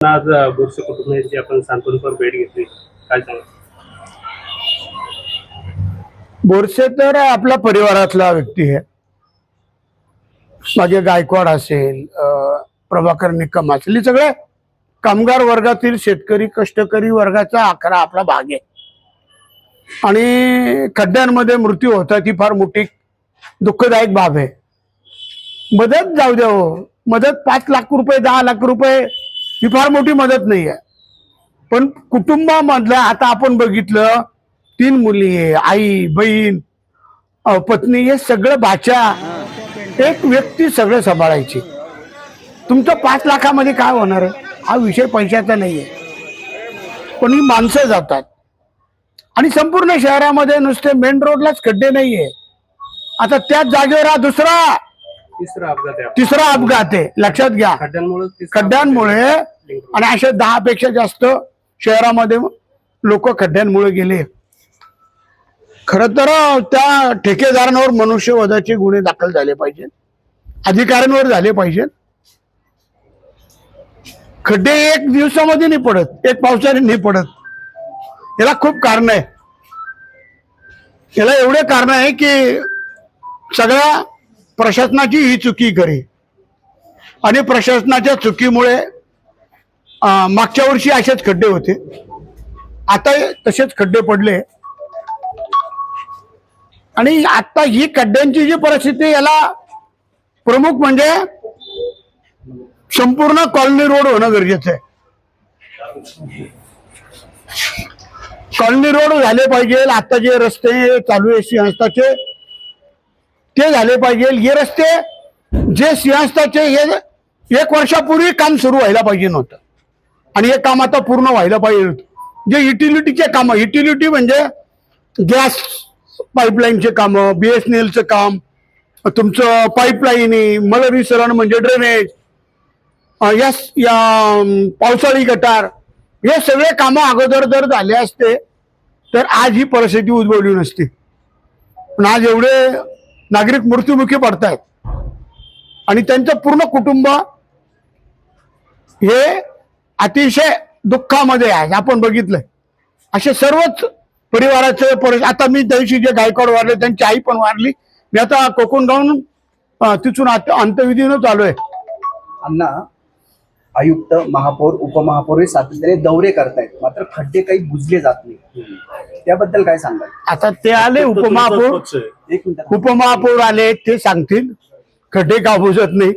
आज बोरसे कुटुंबियांची आपण सांत्वनपर भेट घेतली, काय सांगा? बोरसे तर आपला परिवारातला व्यक्ती आहे. माझे गायकवाड असेल, प्रभाकर निकम असेल, हे सगळे कामगार वर्गातील शेतकरी कष्टकरी वर्गाचा आकडा आपला भाग आहे. आणि खड्ड्यांमध्ये मृत्यू होतात ही फार मोठी दुःखदायक बाब आहे. मदत जाऊ द्या हो, मदत 5 लाख रुपये 10 लाख रुपये ही फार मोठी मदत नाही आहे. पण कुटुंबामधलं आता आपण बघितलं 3 मुली आहे, आई बहीण पत्नी हे सगळं भाच्या, एक व्यक्ती सगळं सांभाळायची. तुमचं 5 लाखामध्ये काय होणार आहे? हा विषय पैशाचा नाहीये, पण ही माणसं जातात. आणि संपूर्ण शहरामध्ये नुसते मेन रोडलाच खड्डे नाहीये. आता त्याच जागेवर हा तिसरा अपघात आहे. लक्षात घ्या, खड्ड्यांमुळे. आणि असे 10 पेक्षा जास्त शहरामध्ये लोक खड्ड्यांमुळे गेले. खर तर त्या ठेकेदारांवर मनुष्यवधाचे गुन्हे दाखल झाले पाहिजे, अधिकाऱ्यांवर झाले पाहिजे. खड्डे एक दिवसामध्ये नाही पडत, एक पावसाने नाही पडत. याला खूप कारण आहे. याला एवढे कारण आहे की सगळ्या प्रशासनाची ही चुकी खरी. आणि प्रशासनाच्या चुकीमुळे मागच्या वर्षी असेच खड्डे होते, आता तसेच खड्डे पडले. आणि आता ही खड्ड्यांची जी परिस्थिती, याला प्रमुख म्हणजे संपूर्ण कॉलनी रोड होणं गरजेचं आहे. कॉलनी रोड झाले पाहिजे. आता जे रस्ते चालू आहे सिंहस्थाचे, ते झाले पाहिजे. हे रस्ते जे सिंहस्थाचे, हे 1 वर्षापूर्वी काम सुरू व्हायला पाहिजे नव्हतं, आणि हे काम आता पूर्ण व्हायला पाहिजे. जे युटिलिटीचे काम, युटिलिटी म्हणजे गॅस पाईपलाईनचे काम, BSNLचं काम, तुमचं पाईपलाईन, मलविसरण म्हणजे ड्रेनेज, या पावसाळी गटार, हे सगळे कामं अगोदर जर झाले असते तर आज ही परिस्थिती उद्भवली नसती. पण आज एवढे नागरिक मृत्युमुखी पडतायत आणि त्यांचं पूर्ण कुटुंब हे अतिशय दुःखामध्ये आहे. आपण बघितलंय असे सर्वच परिवाराचे आता मी दिवशी जे गायकवाड वारले त्यांची आई पण वारली. मी आता कोकणगावून तिथून अंत्यविधीनं चालू आहे. अण्णा, आयुक्त, महापौर, उपमहापौर हे सातत्याने दौरे करतायत, मात्र खड्डे काही बुजले जात नाही. त्याबद्दल काय सांगाल? आता ते आले उपमहापौर आले, ते सांगतील खड्डे का बुजत नाही.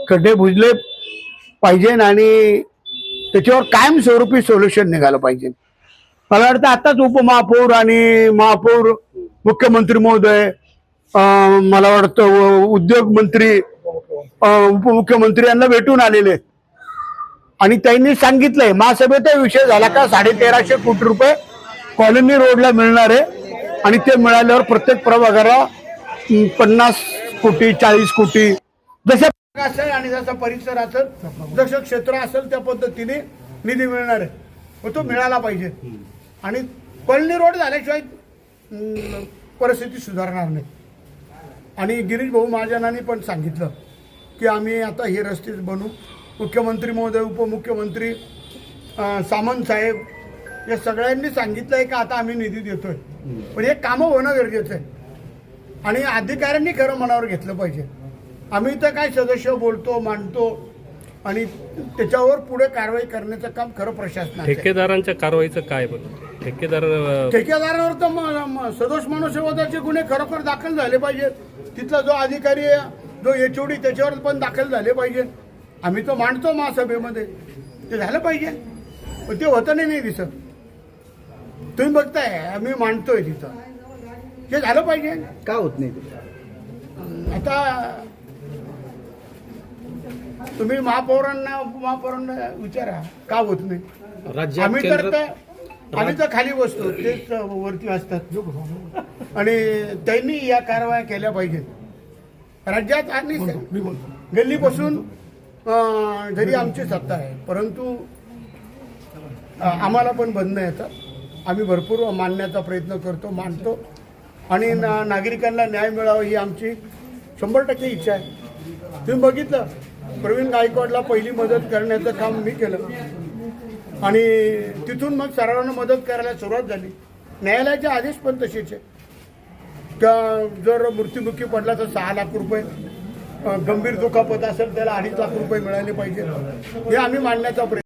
खड्डे बुजले पाहिजे आणि त्याच्यावर कायमस्वरूपी सोल्युशन निघालं पाहिजे. मला वाटतं आताच उपमहापौर आणि महापौर, मुख्यमंत्री महोदय, मला वाटतं उद्योग मंत्री, उपमुख्यमंत्री यांना भेटून आलेले आणि त्यांनी सांगितलंय, महासभेचा विषय झाला का 1350 कोटी रुपये कॉलनी रोडला मिळणार आहे. आणि ते मिळाल्यावर प्रत्येक प्रभागाला 50 कोटी 40 कोटी जसे असेल आणि जसा परिसर असेल, जसं क्षेत्र असेल त्या पद्धतीने निधी मिळणार आहे. व तो मिळाला पाहिजे. आणि कॉलनी रोड झाल्याशिवाय परिस्थिती सुधारणार नाही. आणि गिरीश भाऊ महाजनांनी पण सांगितलं की आम्ही आता हे रस्ते बनवू. मुख्यमंत्री महोदय, उपमुख्यमंत्री, सामंत साहेब या सगळ्यांनी सांगितलंय की आता आम्ही निधी देतोय. पण हे कामं होणं गरजेचं आहे आणि अधिकाऱ्यांनी खरं मनावर घेतलं पाहिजे. आम्ही तर काय सदस्य बोलतो, मांडतो आणि त्याच्यावर पुढे कारवाई करण्याचं काम खरं प्रशासन. ठेकेदारांच्या कारवाईचं काय? ठेकेदारावर तर सदोष मनुष्यवधाचे गुन्हे खरोखर दाखल झाले पाहिजे. तिथला जो अधिकारी, जो HOD, त्याच्यावर पण दाखल झाले पाहिजे. आम्ही तो मांडतो महासभेमध्ये, ते झालं पाहिजे. पण ते होतं नाही दिसत. तुम्ही बघताय आम्ही मांडतोय तिथं, ते झालं पाहिजे. का होत नाही? आता तुम्ही महापौरांना उपमहापौरांना विचारा का होत नाही. आम्ही तर खाली बसतो, तेच वरती असतात. आणि त्यांनी या कारवाया केल्या पाहिजेत. राज्यात आणि गल्लीपासून जरी आमची सत्ता आहे, परंतु आम्हाला पण बंधनं येतात. आम्ही भरपूर मांडण्याचा प्रयत्न करतो, मांडतो आणि नागरिकांना न्याय मिळावा ही आमची 100% इच्छा आहे. तुम्ही बघितलं प्रवीण गायकवाडला पहिली मदत करण्याचं काम मी केलं आणि तिथून मग सर्वांना मदत करायला सुरुवात झाली. न्यायालयाचे आदेश पण तसेच आहे. त्या जर मृत्युमुखी पडला तर 6 लाख रुपये, गंभीर दुखापत असेल त्याला 2.5 लाख रुपये मिळाले पाहिजे, हे आम्ही मांडण्याचा प्रयत्न